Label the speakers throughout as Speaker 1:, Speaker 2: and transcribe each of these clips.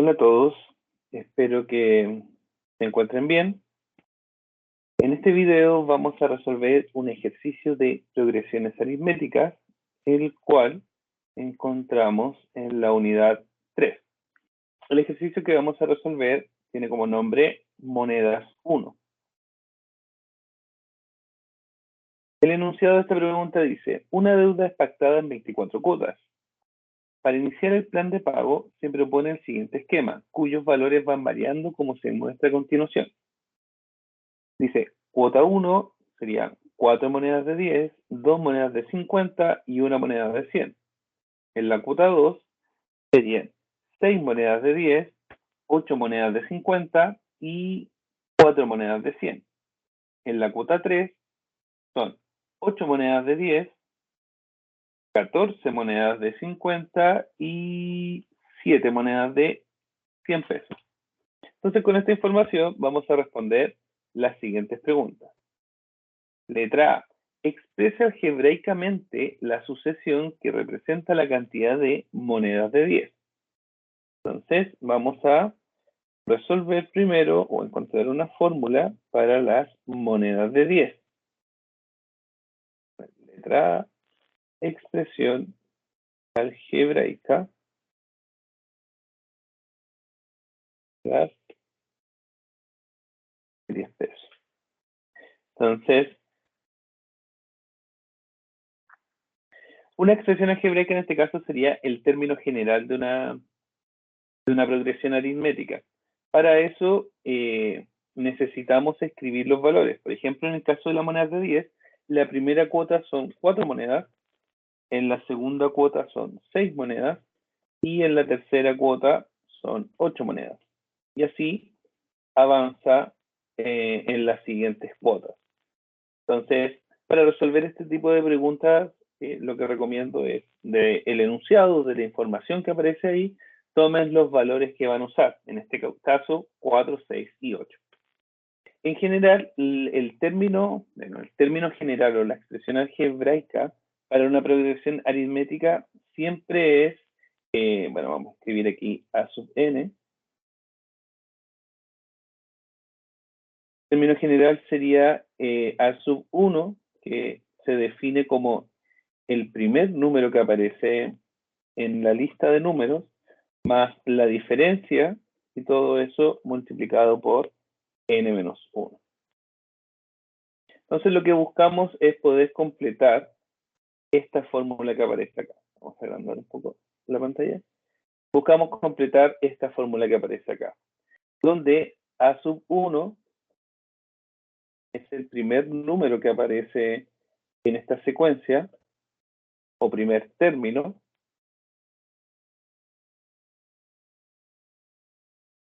Speaker 1: Hola a todos, espero que se encuentren bien. En este video vamos a resolver un ejercicio de progresiones aritméticas, el cual encontramos en la unidad 3. El ejercicio que vamos a resolver tiene como nombre monedas 1. El enunciado de esta pregunta dice: una deuda es pactada en 24 cuotas. Para iniciar el plan de pago se propone el siguiente esquema, cuyos valores van variando como se muestra a continuación. Dice, cuota 1 serían 4 monedas de 10, 2 monedas de 50 y 1 moneda de 100. En la cuota 2 serían 6 monedas de 10, 8 monedas de 50 y 4 monedas de 100. En la cuota 3 son 8 monedas de 10, 14 monedas de 50 y 7 monedas de 100 pesos. Entonces, con esta información vamos a responder las siguientes preguntas. Letra A. Expresa algebraicamente la sucesión que representa la cantidad de monedas de 10. Entonces, vamos a resolver primero o encontrar una fórmula para las monedas de 10. Letra A. Expresión algebraica. Las 10 pesos. Entonces, una expresión algebraica en este caso sería el término general de una progresión aritmética. Para eso necesitamos escribir los valores. Por ejemplo, en el caso de la moneda de 10, la primera cuota son 4 monedas, en la segunda cuota son 6 monedas y en la tercera cuota son 8 monedas. Y así avanza en las siguientes cuotas. Entonces, para resolver este tipo de preguntas, lo que recomiendo es del enunciado, de la información que aparece ahí, tomen los valores que van a usar. En este caso, 4, 6 y 8. En general, el término general o la expresión algebraica para una progresión aritmética siempre es, vamos a escribir aquí A sub n. El término general sería A sub 1, que se define como el primer número que aparece en la lista de números, más la diferencia, y todo eso multiplicado por n-1. Entonces lo que buscamos es poder completar esta fórmula que aparece acá. Vamos a agrandar un poco la pantalla. Buscamos completar esta fórmula que aparece acá, donde A sub 1 es el primer número que aparece en esta secuencia, o primer término,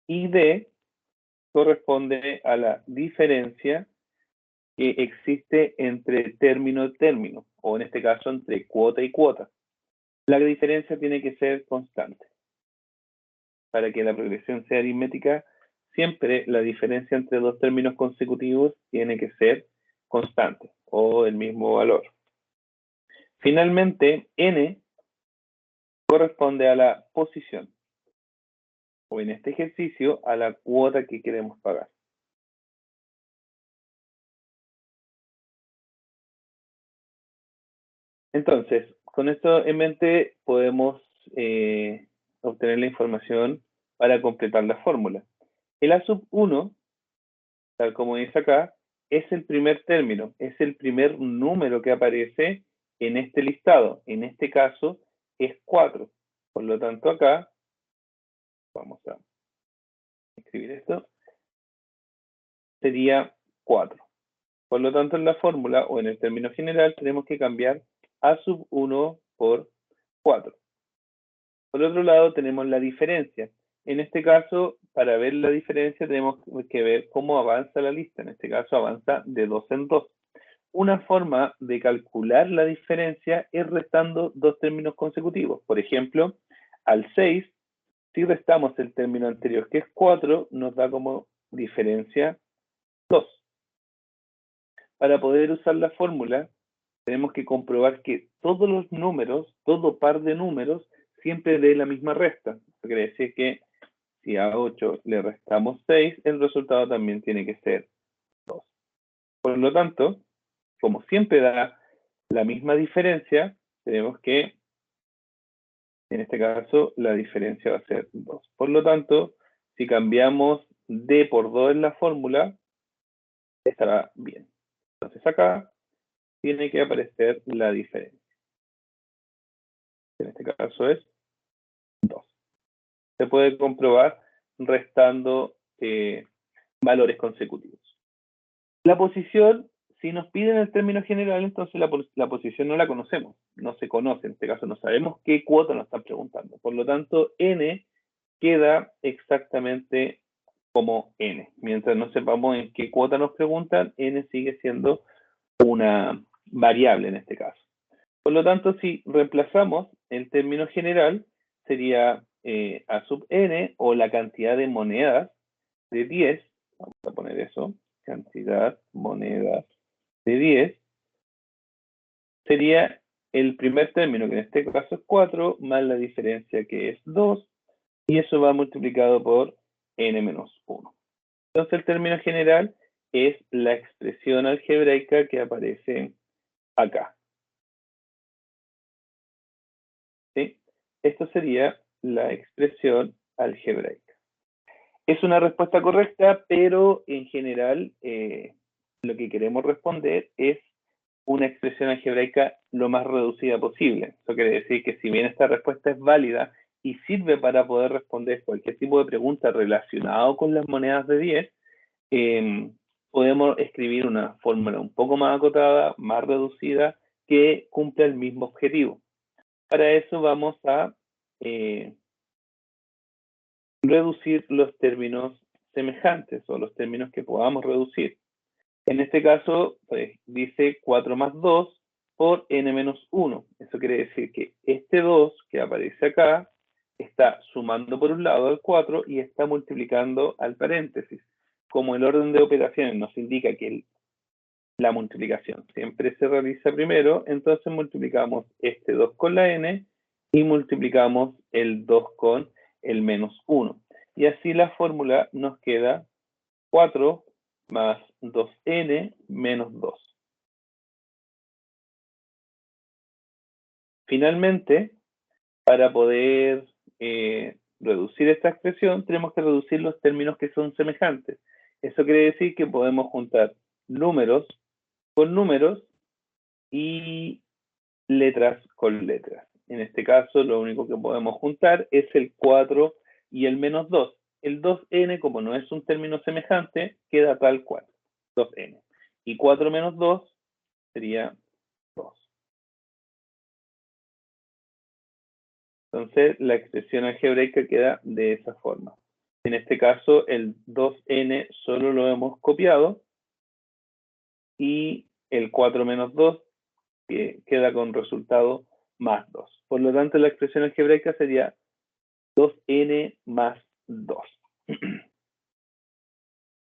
Speaker 1: y D corresponde a la diferencia que existe entre término y término, o en este caso entre cuota y cuota. La diferencia tiene que ser constante. Para que la progresión sea aritmética, siempre la diferencia entre dos términos consecutivos tiene que ser constante, o el mismo valor. Finalmente, n corresponde a la posición, o en este ejercicio, a la cuota que queremos pagar. Entonces, con esto en mente podemos obtener la información para completar la fórmula. El A sub 1, tal como dice acá, es el primer término, es el primer número que aparece en este listado. En este caso es 4. Por lo tanto acá, vamos a escribir esto, sería 4. Por lo tanto en la fórmula o en el término general tenemos que cambiar A sub 1 por 4. Por otro lado, tenemos la diferencia. En este caso, para ver la diferencia, tenemos que ver cómo avanza la lista. En este caso, avanza de 2 en 2. Una forma de calcular la diferencia es restando dos términos consecutivos. Por ejemplo, al 6, si restamos el término anterior, que es 4, nos da como diferencia 2. Para poder usar la fórmula, tenemos que comprobar que todos los números, todo par de números, siempre dé la misma resta. Eso quiere decir que si a 8 le restamos 6, el resultado también tiene que ser 2. Por lo tanto, como siempre da la misma diferencia, tenemos que, en este caso, la diferencia va a ser 2. Por lo tanto, si cambiamos d por 2 en la fórmula, estará bien. Entonces acá tiene que aparecer la diferencia. En este caso es 2. Se puede comprobar restando valores consecutivos. La posición, si nos piden el término general, entonces la posición no la conocemos, no se conoce, en este caso no sabemos qué cuota nos están preguntando. Por lo tanto, n queda exactamente como n. Mientras no sepamos en qué cuota nos preguntan, n sigue siendo una variable en este caso. Por lo tanto, si reemplazamos el término general, sería a sub n, o la cantidad de monedas de 10, vamos a poner eso, cantidad monedas de 10, sería el primer término, que en este caso es 4, más la diferencia que es 2, y eso va multiplicado por n menos 1. Entonces el término general es la expresión algebraica que aparece acá. ¿Sí? Esto sería la expresión algebraica. Es una respuesta correcta, pero en general lo que queremos responder es una expresión algebraica lo más reducida posible. Eso quiere decir que si bien esta respuesta es válida y sirve para poder responder cualquier tipo de pregunta relacionado con las monedas de 10, podemos escribir una fórmula un poco más acotada, más reducida, que cumpla el mismo objetivo. Para eso vamos a reducir los términos semejantes o los términos que podamos reducir. En este caso, pues, dice 4 más 2 por n menos 1. Eso quiere decir que este 2 que aparece acá está sumando por un lado al 4 y está multiplicando al paréntesis. Como el orden de operaciones nos indica que la multiplicación siempre se realiza primero, entonces multiplicamos este 2 con la n y multiplicamos el 2 con el menos 1. Y así la fórmula nos queda 4 más 2n menos 2. Finalmente, para poder reducir esta expresión, tenemos que reducir los términos que son semejantes. Eso quiere decir que podemos juntar números con números y letras con letras. En este caso, lo único que podemos juntar es el 4 y el menos 2. El 2n, como no es un término semejante, queda tal cual, 2n. Y 4 menos 2 sería 2. Entonces, la expresión algebraica queda de esa forma. En este caso, el 2n solo lo hemos copiado y el 4 menos 2 que queda con resultado más 2. Por lo tanto, la expresión algebraica sería 2n más 2.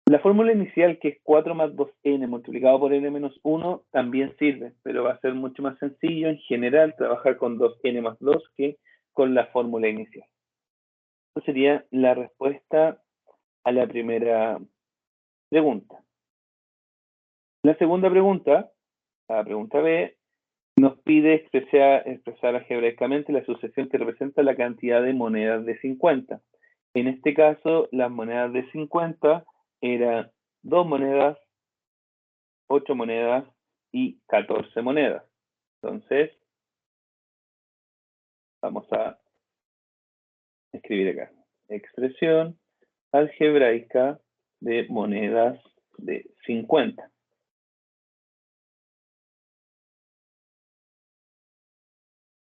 Speaker 1: La fórmula inicial, que es 4 más 2n multiplicado por n menos 1, también sirve, pero va a ser mucho más sencillo en general trabajar con 2n más 2 que con la fórmula inicial. Esa sería la respuesta a la primera pregunta. La segunda pregunta, la pregunta B, nos pide expresar algebraicamente la sucesión que representa la cantidad de monedas de 50. En este caso, las monedas de 50 eran 2 monedas, 8 monedas y 14 monedas. Entonces, vamos a escribir acá. Expresión algebraica de monedas de 50.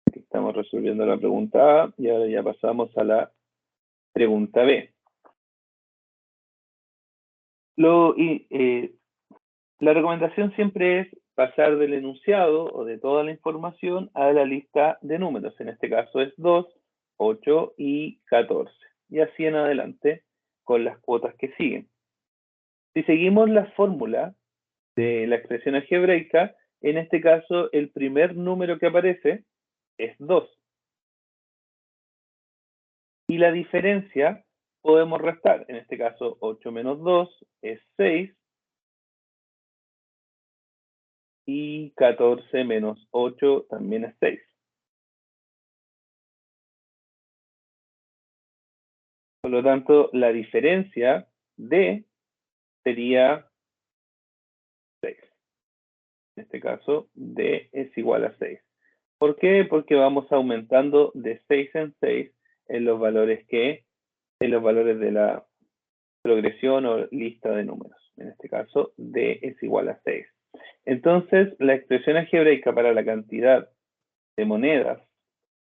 Speaker 1: Aquí estamos resolviendo la pregunta A y ahora ya pasamos a la pregunta B. La recomendación siempre es pasar del enunciado o de toda la información a la lista de números. En este caso es 2, 8 y 14. Y así en adelante con las cuotas que siguen. Si seguimos la fórmula de la expresión algebraica, en este caso el primer número que aparece es 2. Y la diferencia podemos restar. En este caso, 8 menos 2 es 6. Y 14 menos 8 también es 6. Por lo tanto, la diferencia de sería 6. En este caso, D es igual a 6. ¿Por qué? Porque vamos aumentando de 6 en 6 en los valores de la progresión o lista de números. En este caso, D es igual a 6. Entonces, la expresión algebraica para la cantidad de monedas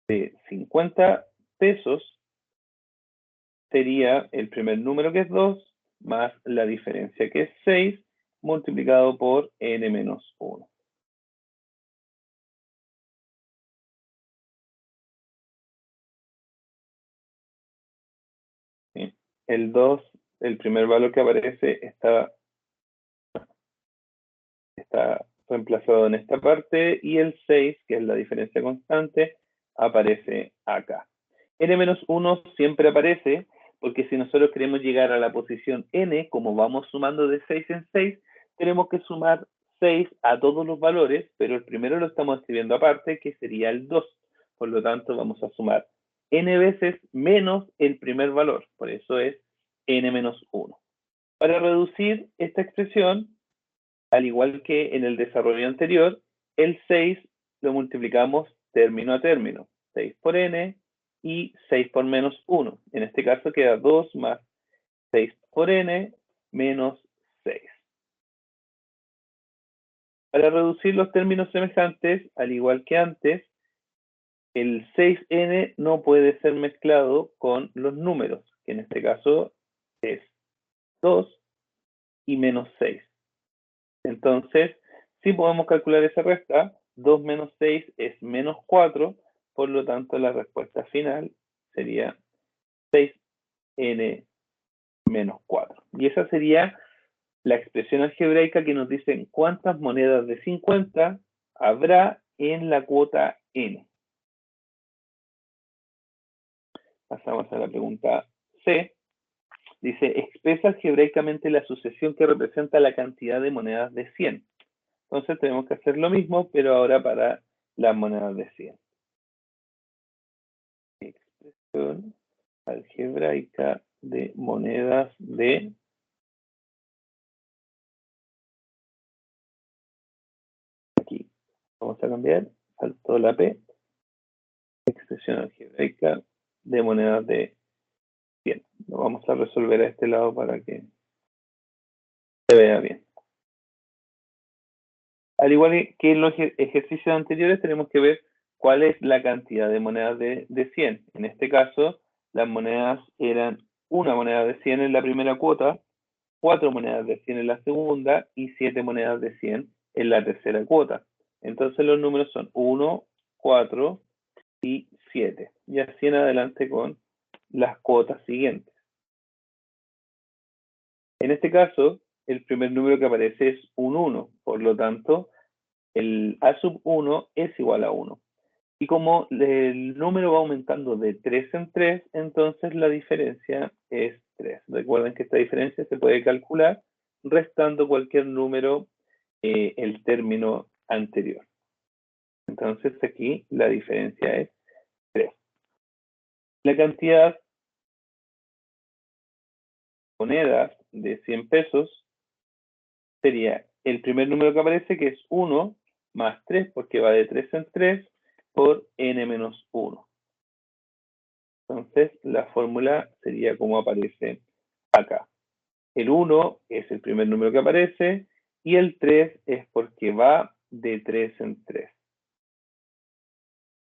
Speaker 1: de 50 pesos sería el primer número, que es 2, más la diferencia, que es 6, multiplicado por n menos 1. ¿Sí? El 2, el primer valor que aparece, está reemplazado en esta parte, y el 6, que es la diferencia constante, aparece acá. N menos 1 siempre aparece, porque si nosotros queremos llegar a la posición n, como vamos sumando de 6 en 6, tenemos que sumar 6 a todos los valores, pero el primero lo estamos escribiendo aparte, que sería el 2. Por lo tanto, vamos a sumar n veces menos el primer valor. Por eso es n menos 1. Para reducir esta expresión, al igual que en el desarrollo anterior, el 6 lo multiplicamos término a término. 6 por n y 6 por menos 1. En este caso queda 2 más 6 por n menos 6. Para reducir los términos semejantes, al igual que antes, el 6n no puede ser mezclado con los números, que en este caso es 2 y menos 6. Entonces, si podemos calcular esa resta, 2 menos 6 es menos 4, por lo tanto la respuesta final sería 6n menos 4. Y esa sería la expresión algebraica que nos dice cuántas monedas de 50 habrá en la cuota n. Pasamos a la pregunta C. Dice, expresa algebraicamente la sucesión que representa la cantidad de monedas de 100. Entonces tenemos que hacer lo mismo, pero ahora para las monedas de 100. Expresión algebraica de monedas de 100. Aquí vamos a cambiar, saltó la P. Expresión algebraica de monedas de 100. Lo vamos a resolver a este lado para que se vea bien. Al igual que en los ejercicios anteriores, tenemos que ver cuál es la cantidad de monedas de 100. En este caso, las monedas eran una moneda de 100 en la primera cuota, 4 monedas de 100 en la segunda y 7 monedas de 100 en la tercera cuota. Entonces los números son 1, 4 y 7. Y así en adelante con las cuotas siguientes. En este caso, el primer número que aparece es un 1. Por lo tanto, el A sub 1 es igual a 1. Y como el número va aumentando de 3 en 3, entonces la diferencia es 3. Recuerden que esta diferencia se puede calcular restando cualquier número el término anterior. Entonces aquí la diferencia es 3. La cantidad de monedas de 100 pesos sería el primer número que aparece, que es 1, más 3, porque va de 3 en 3, por n menos 1. Entonces, la fórmula sería como aparece acá. El 1 es el primer número que aparece, y el 3 es porque va de 3 en 3.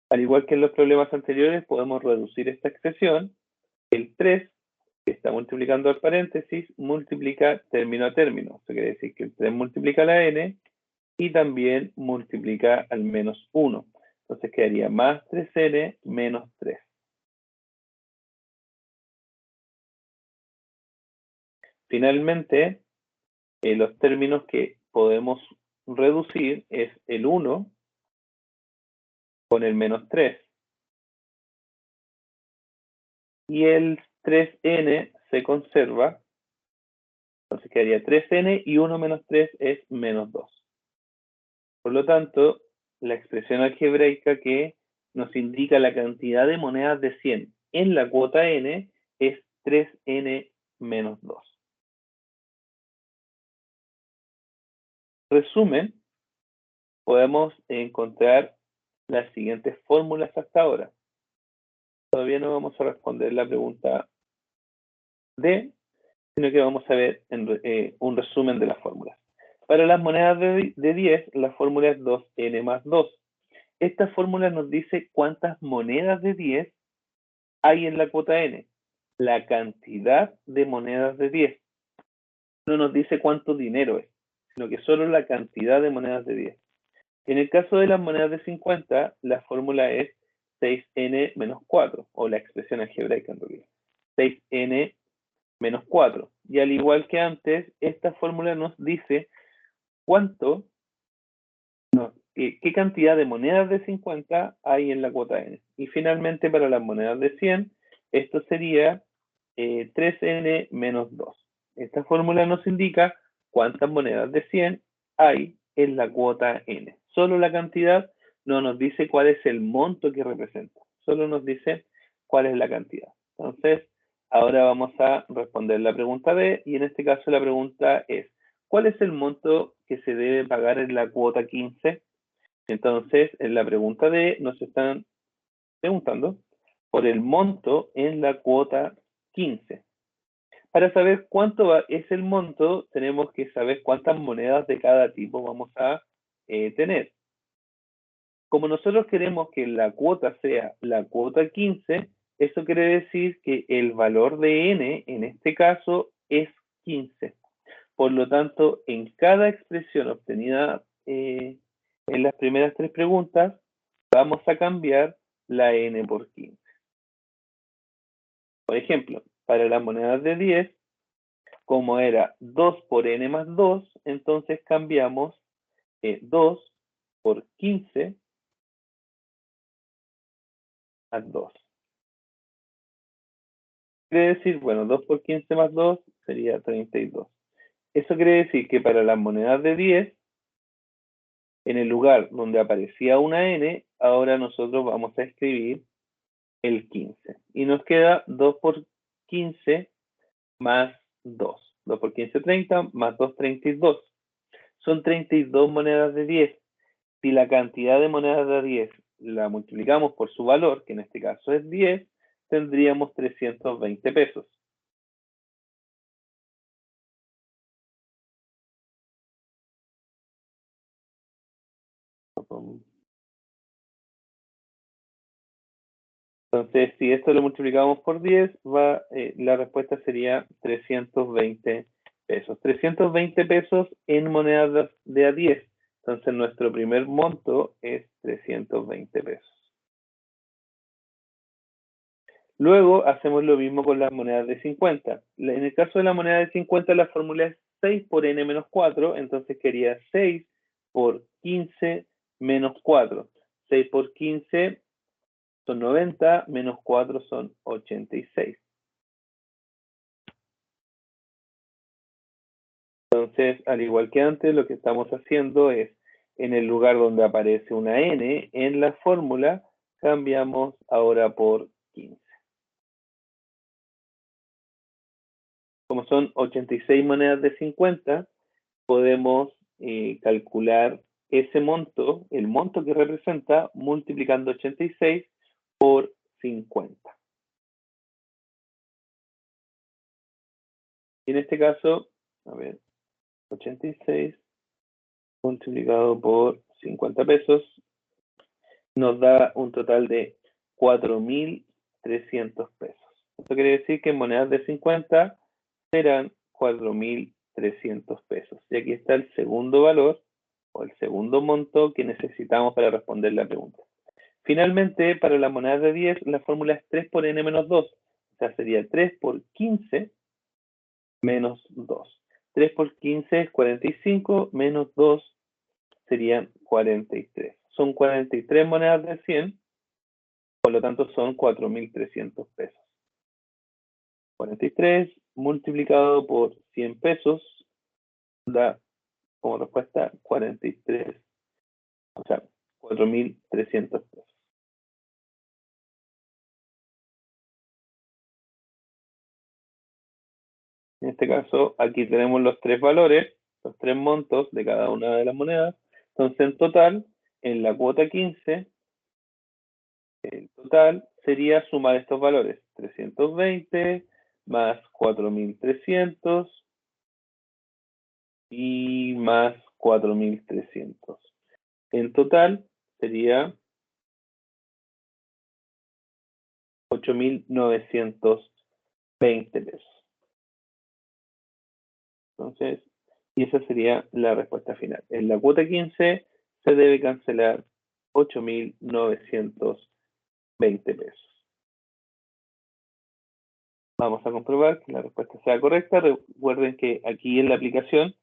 Speaker 1: Al igual que en los problemas anteriores, podemos reducir esta expresión. El 3, que está multiplicando al paréntesis, multiplica término a término. Eso quiere decir que el 3 multiplica la n, y también multiplica al menos 1. Entonces quedaría más 3n menos 3. Finalmente, los términos que podemos reducir es el 1 con el menos 3. Y el 3n se conserva, entonces quedaría 3n y 1 menos 3 es menos 2. Por lo tanto, la expresión algebraica que nos indica la cantidad de monedas de 100 en la cuota n es 3n menos 2. Resumen, podemos encontrar las siguientes fórmulas hasta ahora. Todavía no vamos a responder la pregunta D, sino que vamos a ver un resumen de las fórmulas. Para las monedas de 10, la fórmula es 2n más 2. Esta fórmula nos dice cuántas monedas de 10 hay en la cuota n, la cantidad de monedas de 10. No nos dice cuánto dinero es, sino que solo la cantidad de monedas de 10. En el caso de las monedas de 50, la fórmula es 6n menos 4, o la expresión algebraica en realidad. 6n menos 4. Y al igual que antes, esta fórmula nos dice qué cantidad de monedas de 50 hay en la cuota n. Y finalmente, para las monedas de 100, esto sería 3n menos 2. Esta fórmula nos indica cuántas monedas de 100 hay en la cuota n. Solo la cantidad no nos dice cuál es el monto que representa. Solo nos dice cuál es la cantidad. Entonces, ahora vamos a responder la pregunta B, y en este caso la pregunta es, ¿cuál es el monto que se debe pagar en la cuota 15? Entonces, en la pregunta D nos están preguntando por el monto en la cuota 15. Para saber cuánto es el monto, tenemos que saber cuántas monedas de cada tipo vamos a tener. Como nosotros queremos que la cuota sea la cuota 15, eso quiere decir que el valor de n, en este caso, es 15. Por lo tanto, en cada expresión obtenida en las primeras tres preguntas, vamos a cambiar la n por 15. Por ejemplo, para las monedas de 10, como era 2 por n más 2, entonces cambiamos 2 por 15 más 2. Quiere decir, bueno, 2 por 15 más 2 sería 32. Eso quiere decir que para las monedas de 10, en el lugar donde aparecía una n, ahora nosotros vamos a escribir el 15. Y nos queda 2 por 15 más 2. 2 por 15, 30, más 2, 32. Son 32 monedas de 10. Si la cantidad de monedas de 10 la multiplicamos por su valor, que en este caso es 10, tendríamos 320 pesos. Entonces, si esto lo multiplicamos por 10, la respuesta sería 320 pesos. 320 pesos en monedas de a 10. Entonces, nuestro primer monto es 320 pesos. Luego, hacemos lo mismo con las monedas de 50. En el caso de la moneda de 50, la fórmula es 6 por n menos 4. Entonces, quería 6 por 15 menos 4. 6 por 15 son 90, menos 4 son 86. Entonces, al igual que antes, lo que estamos haciendo es, en el lugar donde aparece una n en la fórmula, cambiamos ahora por 15. Como son 86 monedas de 50, podemos calcular ese monto, el monto que representa, multiplicando 86 por 50. Y en este caso, a ver, 86 multiplicado por 50 pesos nos da un total de 4.300 pesos. Esto quiere decir que en monedas de 50 serán 4.300 pesos. Y aquí está el segundo valor o el segundo monto que necesitamos para responder la pregunta. Finalmente, para las monedas de 10, la fórmula es 3 por n menos 2. O sea, sería 3 por 15 menos 2. 3 por 15 es 45, menos 2 serían 43. Son 43 monedas de 100, por lo tanto son 4.300 pesos. 43 multiplicado por 100 pesos da como respuesta 43, o sea, 4.300 pesos. En este caso, aquí tenemos los tres valores, los tres montos de cada una de las monedas. Entonces, en total, en la cuota 15, el total sería sumar estos valores. 320 más 4.300 y más 4.300. En total sería 8.920 pesos. Entonces, y esa sería la respuesta final. En la cuota 15 se debe cancelar 8.920 pesos. Vamos a comprobar que la respuesta sea correcta. Recuerden que aquí en la aplicación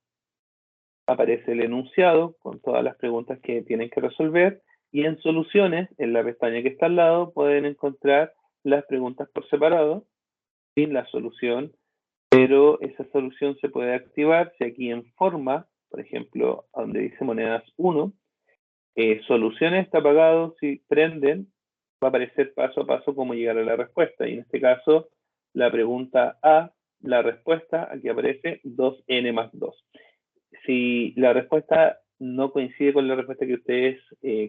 Speaker 1: aparece el enunciado con todas las preguntas que tienen que resolver, y en soluciones, en la pestaña que está al lado, pueden encontrar las preguntas por separado sin la solución, pero esa solución se puede activar si aquí en forma, por ejemplo, donde dice monedas 1, soluciones está apagado. Si prenden, va a aparecer paso a paso cómo llegar a la respuesta, y en este caso la pregunta A, la respuesta, aquí aparece 2n más 2. Si la respuesta no coincide con la respuesta que ustedes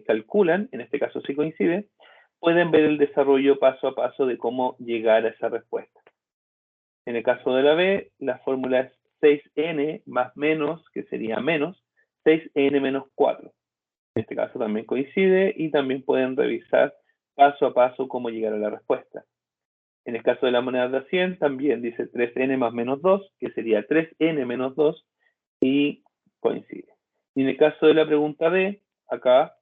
Speaker 1: calculan, en este caso sí coincide, pueden ver el desarrollo paso a paso de cómo llegar a esa respuesta. En el caso de la B, la fórmula es 6n más menos, que sería menos, 6n menos 4. En este caso también coincide, y también pueden revisar paso a paso cómo llegar a la respuesta. En el caso de la moneda de 100, también dice 3n más menos 2, que sería 3n menos 2, y coincide. Y en el caso de la pregunta B, acá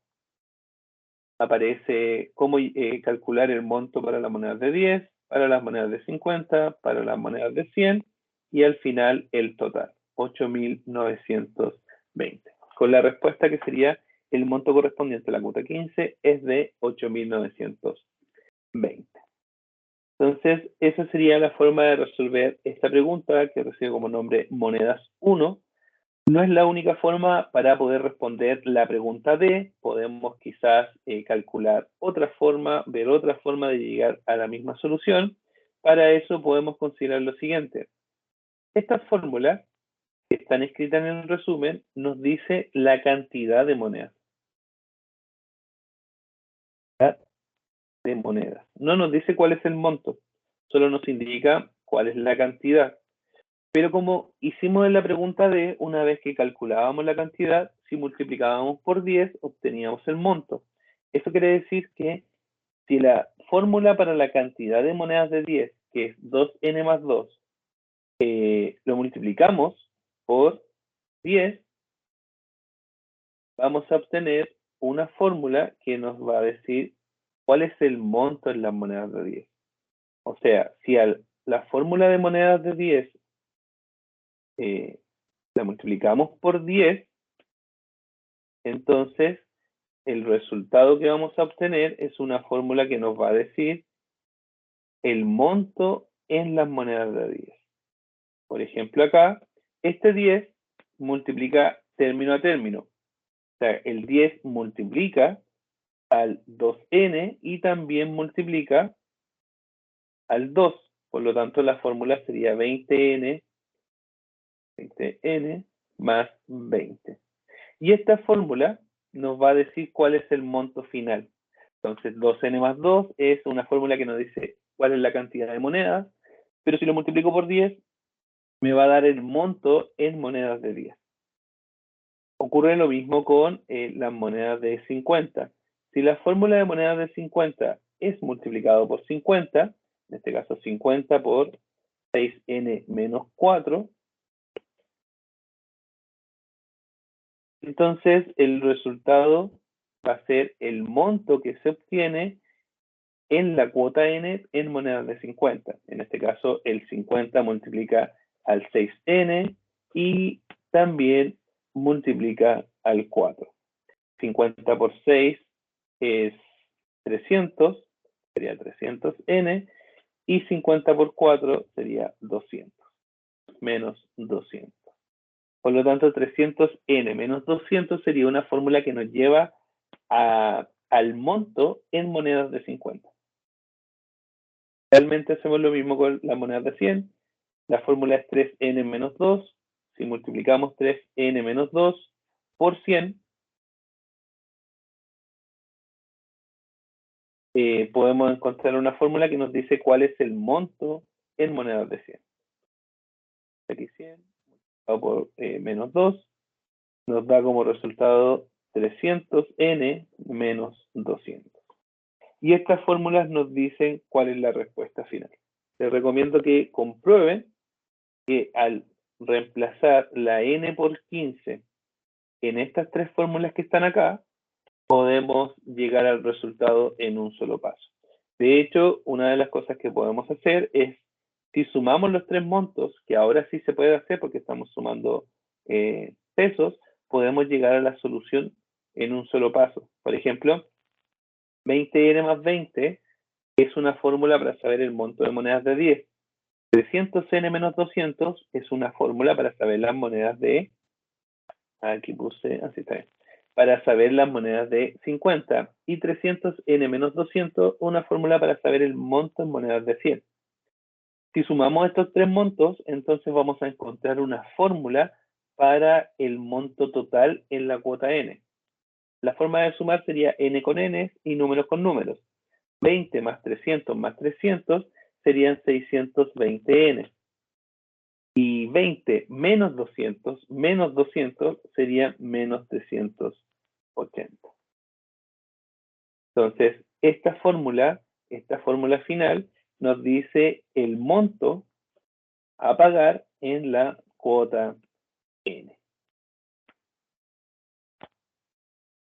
Speaker 1: aparece cómo calcular el monto para las monedas de 10, para las monedas de 50, para las monedas de 100, y al final el total, 8.920. Con la respuesta que sería el monto correspondiente a la cuota 15 es de 8.920. Entonces, esa sería la forma de resolver esta pregunta, que recibe como nombre monedas 1. No es la única forma para poder responder la pregunta D. Podemos quizás calcular otra forma, ver otra forma de llegar a la misma solución. Para eso podemos considerar lo siguiente. Estas fórmulas que están escritas en el resumen nos dice la cantidad de monedas. No nos dice cuál es el monto, solo nos indica cuál es la cantidad. Pero como hicimos en la pregunta D, una vez que calculábamos la cantidad, si multiplicábamos por 10, obteníamos el monto. Eso quiere decir que si la fórmula para la cantidad de monedas de 10, que es 2n más 2, lo multiplicamos por 10, vamos a obtener una fórmula que nos va a decir cuál es el monto en las monedas de 10. O sea, si la fórmula de monedas de 10 la multiplicamos por 10, entonces el resultado que vamos a obtener es una fórmula que nos va a decir el monto en las monedas de 10. Por ejemplo, acá, este 10 multiplica término a término. O sea, el 10 multiplica al 2n y también multiplica al 2. Por lo tanto, la fórmula sería 20n más 20. Y esta fórmula nos va a decir cuál es el monto final. Entonces, 2n más 2 es una fórmula que nos dice cuál es la cantidad de monedas, pero si lo multiplico por 10, me va a dar el monto en monedas de 10. Ocurre lo mismo con las monedas de 50. Si la fórmula de monedas de 50 es multiplicado por 50, en este caso 50 por 6n menos 4, entonces el resultado va a ser el monto que se obtiene en la cuota n en monedas de 50. En este caso, el 50 multiplica al 6n y también multiplica al 4. 50 por 6 es 300, sería 300n, y 50 por 4 sería 200, menos 200. Por lo tanto, 300n menos 200 sería una fórmula que nos lleva al monto en monedas de 50. Realmente hacemos lo mismo con las monedas de 100. La fórmula es 3n menos 2. Si multiplicamos 3n menos 2 por 100, podemos encontrar una fórmula que nos dice cuál es el monto en monedas de 100. Aquí 100 por menos 2 nos da como resultado 300n menos 200. Y estas fórmulas nos dicen cuál es la respuesta final. Les recomiendo que comprueben que al reemplazar la n por 15 en estas tres fórmulas que están acá, podemos llegar al resultado en un solo paso. De hecho, una de las cosas que podemos hacer es, si sumamos los tres montos, que ahora sí se puede hacer porque estamos sumando pesos, podemos llegar a la solución en un solo paso. Por ejemplo, 20n más 20 es una fórmula para saber el monto de monedas de 10. 300n menos 200 es una fórmula para saber las monedas de... Aquí puse, así está bien. Para saber las monedas de 50. Y 300n menos 200, una fórmula para saber el monto en monedas de 100. Si sumamos estos tres montos, entonces vamos a encontrar una fórmula para el monto total en la cuota n. La forma de sumar sería n con n y números con números. 20 más 300 serían 620n. Y 20 menos 200 serían menos 380. Entonces, esta fórmula final nos dice el monto a pagar en la cuota n.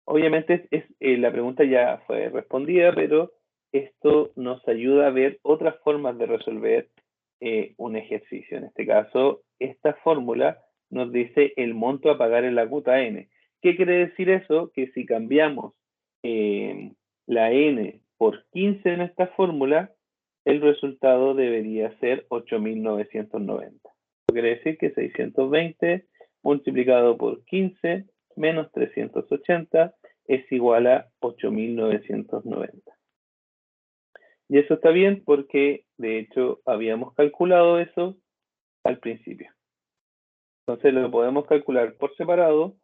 Speaker 1: Obviamente la pregunta ya fue respondida, pero esto nos ayuda a ver otras formas de resolver un ejercicio. En este caso, esta fórmula nos dice el monto a pagar en la cuota n. ¿Qué quiere decir eso? Que si cambiamos la n por 15 en esta fórmula, el resultado debería ser 8.990. Eso quiere decir que 620 multiplicado por 15 menos 380 es igual a 8.990. Y eso está bien porque, de hecho, habíamos calculado eso al principio. Entonces lo podemos calcular por separado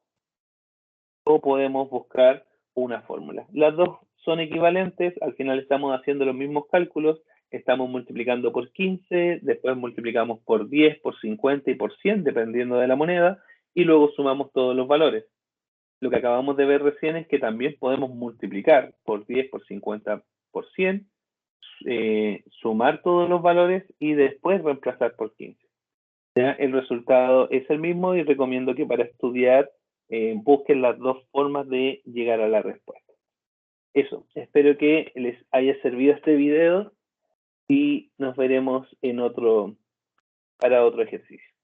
Speaker 1: o podemos buscar una fórmula. Las dos son equivalentes, al final estamos haciendo los mismos cálculos, estamos multiplicando por 15, después multiplicamos por 10, por 50 y por 100, dependiendo de la moneda, y luego sumamos todos los valores. Lo que acabamos de ver recién es que también podemos multiplicar por 10, por 50, por 100, sumar todos los valores y después reemplazar por 15. ¿Ya? El resultado es el mismo y recomiendo que para estudiar busquen las dos formas de llegar a la respuesta. Eso, espero que les haya servido este video y nos veremos para otro ejercicio.